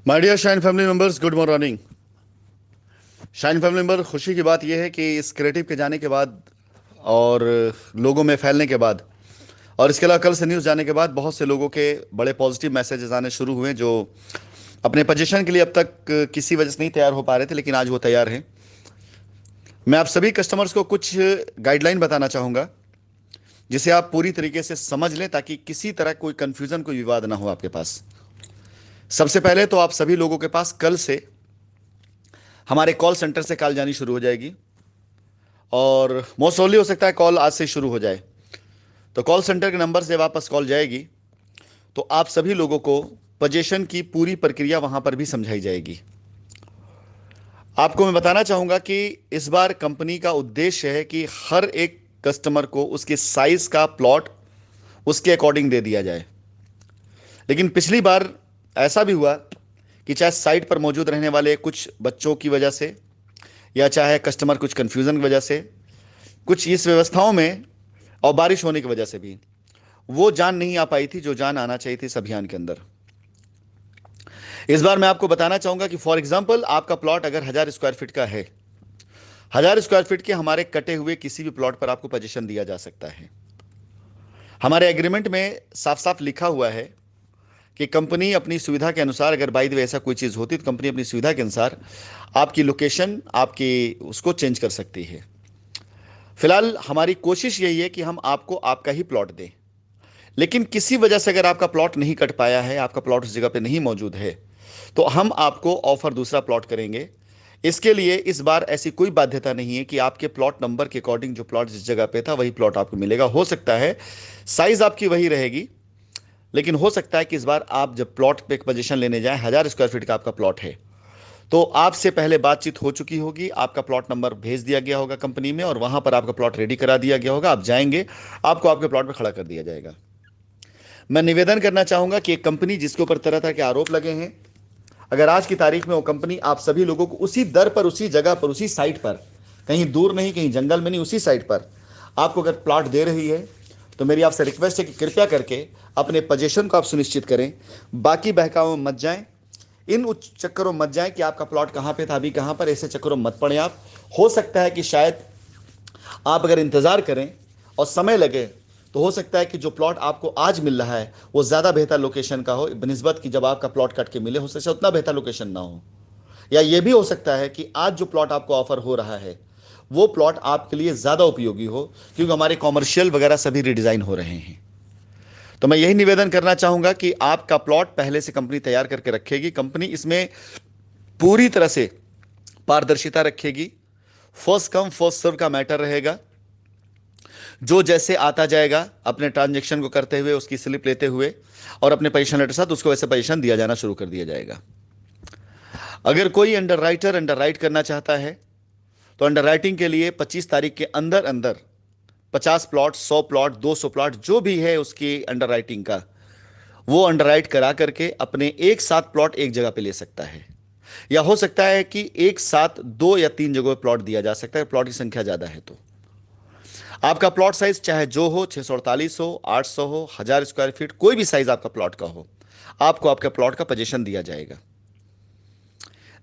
My dear Shine family members, good morning. Shine family member, खुशी की बात यह है कि इस क्रिएटिव के जाने के बाद और लोगों में फैलने के बाद और इसके अलावा कल से न्यूज़ जाने के बाद बहुत से लोगों के बड़े पॉजिटिव मैसेजेस आने शुरू हुए जो अपने पोजीशन के लिए अब तक किसी वजह से नहीं तैयार हो पा रहे थे, लेकिन आज वो तैयार हैं। मैं आप सभी कस्टमर्स को कुछ गाइडलाइन बताना चाहूँगा जिसे आप पूरी तरीके से समझ लें ताकि किसी तरह कोई कंफ्यूजन, कोई विवाद ना हो आपके पास। सबसे पहले तो आप सभी लोगों के पास कल से हमारे कॉल सेंटर से कॉल जानी शुरू हो जाएगी और मोस्ट प्रोबेबली हो सकता है कॉल आज से शुरू हो जाए। तो कॉल सेंटर के नंबर से वापस कॉल जाएगी तो आप सभी लोगों को पोजीशन की पूरी प्रक्रिया वहां पर भी समझाई जाएगी। आपको मैं बताना चाहूंगा कि इस बार कंपनी का उद्देश्य है कि हर एक कस्टमर को उसके साइज का प्लॉट उसके अकॉर्डिंग दे दिया जाए। लेकिन पिछली बार ऐसा भी हुआ कि चाहे साइट पर मौजूद रहने वाले कुछ बच्चों की वजह से या चाहे कस्टमर कुछ कंफ्यूजन की वजह से, कुछ इस व्यवस्थाओं में और बारिश होने की वजह से भी वो जान नहीं आ पाई थी जो जान आना चाहिए थी इस अभियान के अंदर। इस बार मैं आपको बताना चाहूंगा कि फॉर एग्जाम्पल आपका प्लॉट अगर 1000 स्क्वायर फीट का है, 1000 स्क्वायर फीट के हमारे कटे हुए किसी भी प्लॉट पर आपको पोजीशन दिया जा सकता है। हमारे एग्रीमेंट में साफ साफ लिखा हुआ है कि कंपनी अपनी सुविधा के अनुसार, अगर बाई द वे ऐसा कोई चीज़ होती तो कंपनी अपनी सुविधा के अनुसार आपकी लोकेशन, आपकी उसको चेंज कर सकती है। फिलहाल हमारी कोशिश यही है कि हम आपको आपका ही प्लॉट दें, लेकिन किसी वजह से अगर आपका प्लॉट नहीं कट पाया है, आपका प्लॉट उस जगह पे नहीं मौजूद है, तो हम आपको ऑफर दूसरा प्लॉट करेंगे। इसके लिए इस बार ऐसी कोई बाध्यता नहीं है कि आपके प्लॉट नंबर के अकॉर्डिंग जो प्लॉट जिस जगह पे था वही प्लॉट आपको मिलेगा। हो सकता है साइज आपकी वही रहेगी, लेकिन हो सकता है कि इस बार आप जब प्लॉट पे पोजीशन लेने जाएं, 1000 स्क्वायर फीट का आपका प्लॉट है, तो आपसे पहले बातचीत हो चुकी होगी, आपका प्लॉट नंबर भेज दिया गया होगा कंपनी में और वहां पर आपका प्लॉट रेडी करा दिया गया होगा। आप जाएंगे, आपको आपके प्लॉट पे खड़ा कर दिया जाएगा। मैं निवेदन करना चाहूंगा कि एक कंपनी जिसके ऊपर तरह तरह के आरोप लगे हैं, अगर आज की तारीख में वो कंपनी आप सभी लोगों को उसी दर पर, उसी जगह पर, उसी साइट पर, कहीं दूर नहीं, कहीं जंगल में नहीं, उसी साइट पर आपको अगर प्लॉट दे रही है, तो मेरी आपसे रिक्वेस्ट है कि कृपया करके अपने पोजीशन को आप सुनिश्चित करें। बाकी बहकावों में मत जाएं, इन उच्च चक्करों में मत जाएं कि आपका प्लॉट कहां पे था, अभी कहां पर, ऐसे चक्करों में मत पड़े आप। हो सकता है कि शायद आप अगर इंतजार करें और समय लगे तो हो सकता है कि जो प्लॉट आपको आज मिल रहा है वो ज़्यादा बेहतर लोकेशन का हो बनिस्बत कि जब आपका प्लॉट कट के मिले, हो सकता है उतना बेहतर लोकेशन ना हो। या ये भी हो सकता है कि आज जो प्लॉट आपको ऑफर हो रहा है वो प्लॉट आपके लिए ज़्यादा उपयोगी हो, क्योंकि हमारे कॉमर्शियल वगैरह सभी रिडिज़ाइन हो रहे हैं। तो मैं यही निवेदन करना चाहूँगा कि आपका प्लॉट पहले से कंपनी तैयार करके रखेगी। कंपनी इसमें पूरी तरह से पारदर्शिता रखेगी। फर्स्ट कम फर्स्ट सर्व का मैटर रहेगा। जो जैसे आता जाएगा अपने ट्रांजेक्शन को करते हुए, उसकी स्लिप लेते हुए और अपने पोजीशन लेटर साथ उसको वैसे पोजीशन दिया जाना शुरू कर दिया जाएगा। अगर कोई अंडर राइटर अंडर राइट करना चाहता है तो अंडर राइटिंग के लिए 25 तारीख के अंदर अंदर 50 प्लॉट, 100 प्लॉट, 200 प्लॉट जो भी है उसकी अंडर राइटिंग का, वो अंडर राइट करा करके अपने एक साथ प्लॉट एक जगह पे ले सकता है। या हो सकता है कि एक साथ 2 या 3 जगह प्लॉट दिया जा सकता है, प्लॉट की संख्या ज्यादा है तो। आपका प्लॉट साइज चाहे जो हो, 648 हो, 800 हो, 1000 स्क्वायर फीट, कोई भी साइज आपका प्लॉट का हो, आपको आपके प्लॉट का पोजीशन दिया जाएगा।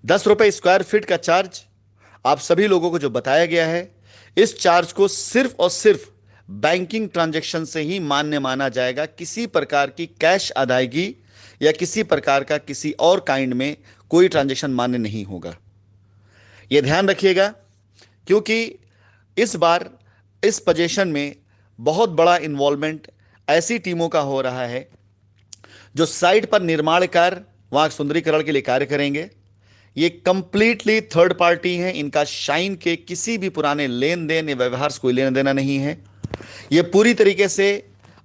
10 रुपए स्क्वायर फीट का चार्ज आप सभी लोगों को जो बताया गया है, इस चार्ज को सिर्फ और सिर्फ बैंकिंग ट्रांजैक्शन से ही मान्य माना जाएगा। किसी प्रकार की कैश अदायगी या किसी प्रकार का किसी और काइंड में कोई ट्रांजैक्शन मान्य नहीं होगा। यह ध्यान रखिएगा, क्योंकि इस बार इस पोजीशन में बहुत बड़ा इन्वॉल्वमेंट ऐसी टीमों का हो रहा है जो साइट पर निर्माण कार्य, वहां सुंदरीकरण के लिए कार्य करेंगे। ये कंप्लीटली थर्ड पार्टी हैं, इनका शाइन के किसी भी पुराने लेन देन या व्यवहार से कोई लेना देना नहीं है। ये पूरी तरीके से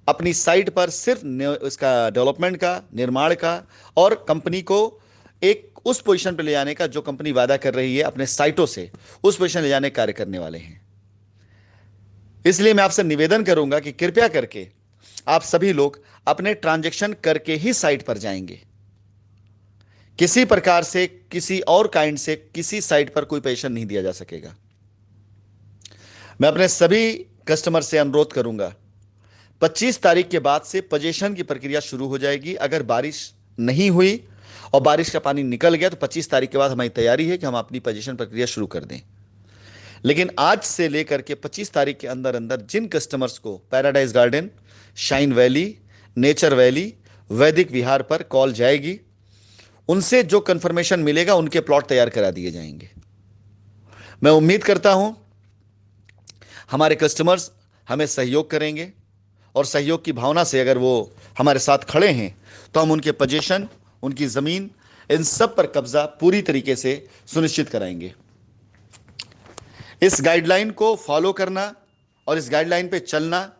अपनी साइट पर सिर्फ इसका डेवलपमेंट का, निर्माण का और कंपनी को एक उस पोजीशन पर ले जाने का जो कंपनी वादा कर रही है अपने साइटों से, उस पोजीशन ले जाने का कार्य करने वाले हैं। इसलिए मैं आपसे निवेदन करूंगा कि कृपया करके आप सभी लोग अपने ट्रांजैक्शन करके ही साइट पर जाएंगे। किसी प्रकार से, किसी और काइंड से किसी साइट पर कोई पोजीशन नहीं दिया जा सकेगा। मैं अपने सभी कस्टमर से अनुरोध करूंगा, 25 तारीख के बाद से पोजीशन की प्रक्रिया शुरू हो जाएगी। अगर बारिश नहीं हुई और बारिश का पानी निकल गया तो 25 तारीख के बाद हमारी तैयारी है कि हम अपनी पोजीशन प्रक्रिया शुरू कर दें। लेकिन आज से लेकर के 25 तारीख के अंदर अंदर जिन कस्टमर्स को paradise garden, shine valley, nature valley, वैदिक विहार पर कॉल जाएगी, उनसे जो कंफर्मेशन मिलेगा उनके प्लॉट तैयार करा दिए जाएंगे। मैं उम्मीद करता हूं हमारे कस्टमर्स हमें सहयोग करेंगे और सहयोग की भावना से अगर वो हमारे साथ खड़े हैं तो हम उनके पोजीशन, उनकी ज़मीन, इन सब पर कब्जा पूरी तरीके से सुनिश्चित कराएंगे। इस गाइडलाइन को फॉलो करना और इस गाइडलाइन पे चलना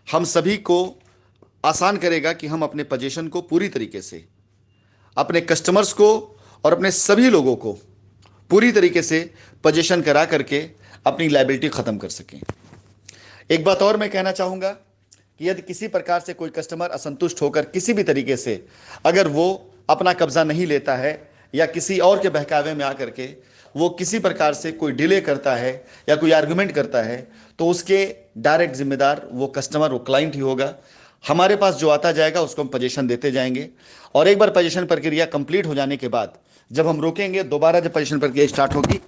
हम सभी को आसान करेगा कि हम अपने पोजीशन को पूरी तरीके से, अपने कस्टमर्स को और अपने सभी लोगों को पूरी तरीके से पोजीशन करा करके अपनी लायबिलिटी ख़त्म कर सकें। एक बात और मैं कहना चाहूँगा कि यदि किसी प्रकार से कोई कस्टमर असंतुष्ट होकर किसी भी तरीके से अगर वो अपना कब्जा नहीं लेता है या किसी और के बहकावे में आकर के वो किसी प्रकार से कोई डिले करता है या कोई आर्गुमेंट करता है, तो उसके डायरेक्ट जिम्मेदार वो कस्टमर, वो क्लाइंट ही होगा। हमारे पास जो आता जाएगा उसको हम पोजीशन देते जाएंगे और एक बार पोजीशन प्रक्रिया कंप्लीट हो जाने के बाद जब हम रोकेंगे, दोबारा जब पोजीशन प्रक्रिया स्टार्ट होगी